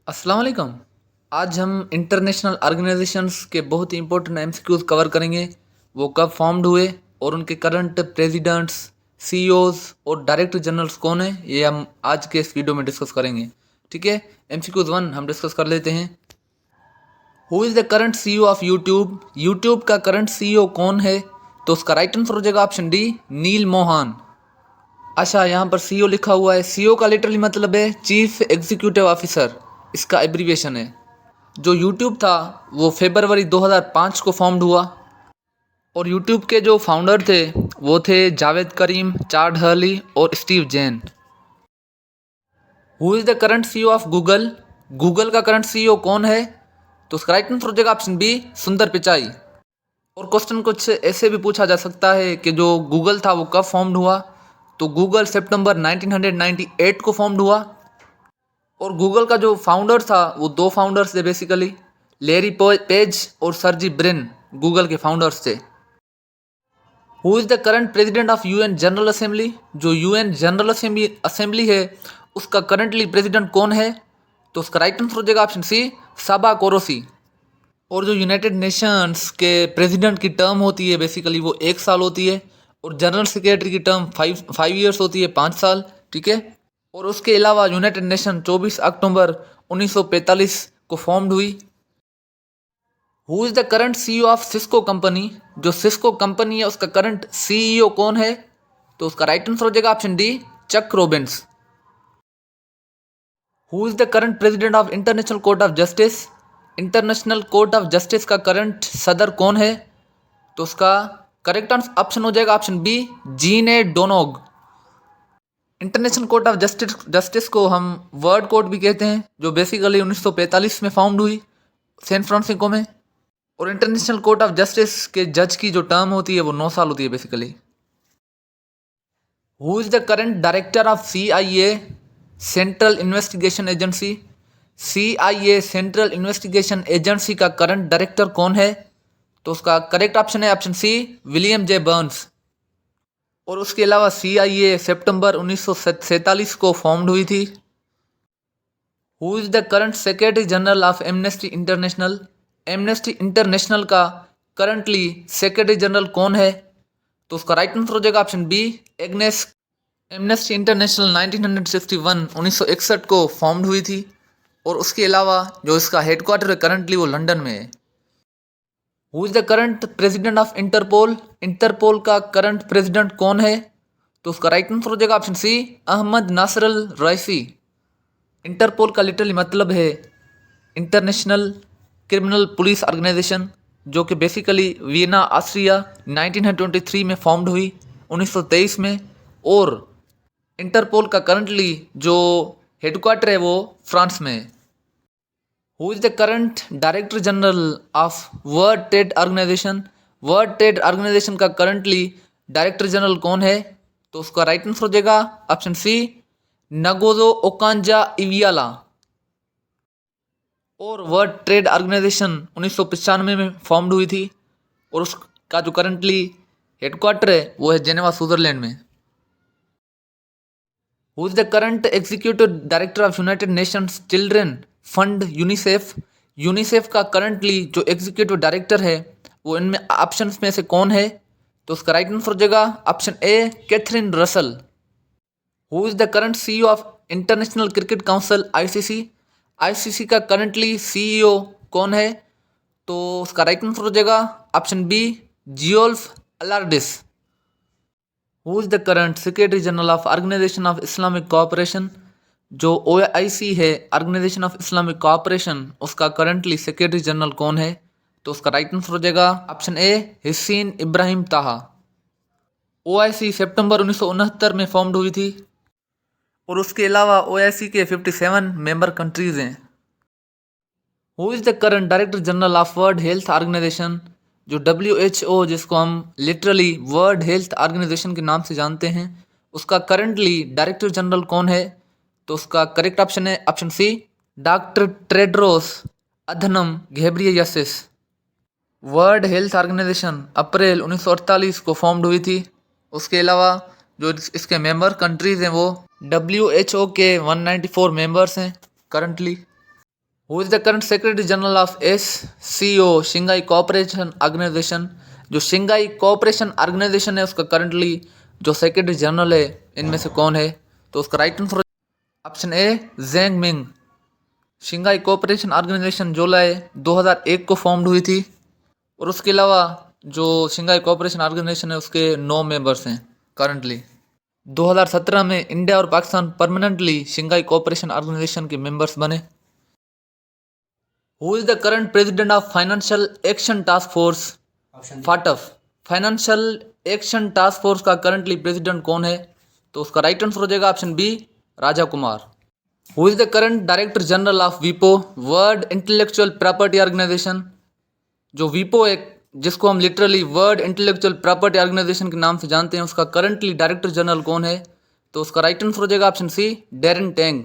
अस्सलाम वालेकुम। आज हम इंटरनेशनल ऑर्गेनाइजेशंस के बहुत ही इंपॉर्टेंट एमसीक्यूज कवर करेंगे। वो कब फॉर्म्ड हुए और उनके करंट प्रेसिडेंट्स, सीईओज और डायरेक्टर जनरल्स कौन है, ये हम आज के इस वीडियो में डिस्कस करेंगे। ठीक है, एमसीक्यूज 1 हम डिस्कस कर लेते हैं। Who is the current CEO of YouTube? YouTube का करंट सीईओ कौन है? तो उसका राइट आंसर हो जाएगा ऑप्शन डी, नील मोहन। अच्छा, यहाँ पर सीईओ लिखा हुआ है। सीईओ का लिटरली मतलब है चीफ एग्जीक्यूटिव ऑफिसर, इसका एब्रीविएशन है। जो यूट्यूब था वो फरवरी 2005 को फॉर्म्ड हुआ और यूट्यूब के जो फाउंडर थे वो थे जावेद करीम, चाड हर्ली और Steve Zahn. Who is the current CEO of Google? Google का करंट सीईओ कौन है? तो उसका राइट आंसर हो जाएगा ऑप्शन बी, सुंदर पिचाई। और क्वेश्चन कुछ ऐसे भी पूछा जा सकता है कि जो गूगल था वो कब फॉर्म्ड हुआ? तो गूगल सितंबर 1998 को फॉर्म्ड हुआ। और गूगल का जो फाउंडर था वो दो फाउंडर्स थे बेसिकली, लेरी पेज और सर्जी ब्रिन गूगल के फाउंडर्स थे। Who is the current president of UN general assembly? जो यूएन जनरल असेंबली है उसका करंटली प्रेसिडेंट कौन है? तो उसका राइट आंसर हो जाएगा ऑप्शन सी, साबा कोरोसी। और जो यूनाइटेड नेशंस के प्रेसिडेंट की टर्म होती है बेसिकली वो 1 साल होती है और जनरल सेक्रेटरी की टर्म 5 ईयर्स होती है, 5 साल। ठीक है, और उसके अलावा यूनाइटेड नेशन 24 अक्टूबर 1945 को फॉर्म्ड हुई। Who is the current CEO of Cisco company? जो सिस्को कंपनी है उसका करंट सीईओ कौन है? तो उसका राइट आंसर हो जाएगा option D, Chuck Robbins. Who is the current president of international court of justice? International court of justice का करंट सदर कौन है? तो उसका करेक्ट ऑप्शन हो जाएगा option B, Joan E Donoghue. International court of justice को हम वर्ल्ड कोर्ट भी कहते हैं, जो बेसिकली 1945 में फाउंड हुई सैन फ्रांसिस्को में। और इंटरनेशनल कोर्ट ऑफ जस्टिस के जज की जो टर्म होती है वो 9 साल होती है basically. Who is the current director of CIA, central investigation agency? CIA central investigation agency का करंट डायरेक्टर कौन है? तो उसका करेक्ट ऑप्शन है option C, William J Burns. और उसके अलावा CIA सितंबर 1947 को फॉर्म्ड हुई थी। Who is the current secretary general of Amnesty International? Amnesty International का करंटली सेक्रेटरी जनरल कौन है? तो उसका राइट आंसर हो जाएगा option B, Agnes. Amnesty International 1961 को फॉर्म्ड हुई थी और उसके अलावा जो इसका हेडक्वार्टर है करंटली वो लंदन में है। Who is the current president of Interpol? Interpol का करंट प्रेसिडेंट कौन है? तो उसका राइट आंसर हो जाएगा option C, Ahmed Naser Al Raisi. Interpol का लिटरली मतलब है इंटरनेशनल क्रिमिनल पुलिस ऑर्गेनाइजेशन, जो कि बेसिकली वियना ऑस्ट्रिया 1923 में फॉर्म्ड हुई 1923 में। और इंटरपोल का करंटली जो हेडक्वार्टर है वो फ्रांस में है। Who is the current director general of World Trade Organization? World Trade Organization का करंटली डायरेक्टर जनरल कौन है? तो उसका राइट आंसर हो जाएगा ऑप्शन सी, नगोजो ओकांजा इवियाला। और वर्ल्ड ट्रेड ऑर्गेनाइजेशन 1995 में फॉर्म्ड हुई थी और उसका जो करंटली हेडक्वार्टर है वो है जेनेवा, स्विट्जरलैंड में। Who is the current executive director of United Nations children fund UNICEF? UNICEF का करंटली जो एग्जीक्यूटिव डायरेक्टर है वो इनमें ऑप्शंस में से कौन है? तो उसका राइट आंसर हो जाएगा option A, Catherine Russell. Who is the current CEO of international cricket council ICC? ICC का करंटली सीईओ कौन है? तो उसका राइट आंसर हो जाएगा option B, Geoff Allardice. Who is the current secretary general of organisation of Islamic cooperation? जो OIC है, organisation of Islamic cooperation, उसका करंटली सेक्रेटरी जनरल कौन है? तो उसका राइट आंसर हो जाएगा ऑप्शन ए, हिस्सीन इब्राहिम ताहा। OIC सितंबर 1969 में फॉर्म्ड हुई थी और उसके अलावा OIC के 57 मेंबर कंट्रीज हैं। Who is the current director general of World health Organization? जो WHO, जिसको हम लिटरली वर्ल्ड हेल्थ ऑर्गेनाइजेशन के नाम से जानते हैं, उसका करंटली डायरेक्टर जनरल कौन है? तो उसका करेक्ट ऑप्शन है option C, doctor Tedros Adhanom Ghebreyesus. World health organisation April 1948 को फॉर्म्ड हुई थी। उसके अलावा जो इसके मेंबर कंट्रीज हैं वो WHO के 194 मेंबर्स हैं currently. Who is the current secretary general of SCO Shanghai cooperation Organisation. जो शंघाई कोऑपरेशन ऑर्गेनाइजेशन है उसका करंटली जो सेक्रेटरी जनरल है इनमें से कौन है? तो उसका right answer option A Zheng Ming. Shanghai cooperation organisation July 2001 को फॉर्म्ड हुई थी और उसके अलावा जो शंघाई कोऑपरेशन ऑर्गेनाइजेशन है उसके 9 मेंबर्स हैं करंटली। 2017 में इंडिया और Pakistan permanently Shanghai cooperation organisation के मेंबर्स बने। Who is the current president of financial action task force FATF. Financial action task force का करंटली प्रेसिडेंट कौन है? तो उसका राइट आंसर हो जाएगा option B Raja Kumar. Who is the current director general of वीपो वर्ल्ड इंटेलेक्चुअल प्रॉपर्टी ऑर्गेनाइजेशन। जो वीपो एक जिसको हम literally world intellectual property organisation के नाम से जानते हैं उसका करंटली डायरेक्टर जनरल कौन है? तो उसका राइट आंसर हो जाएगा ऑप्शन सी डेरेन टेंग।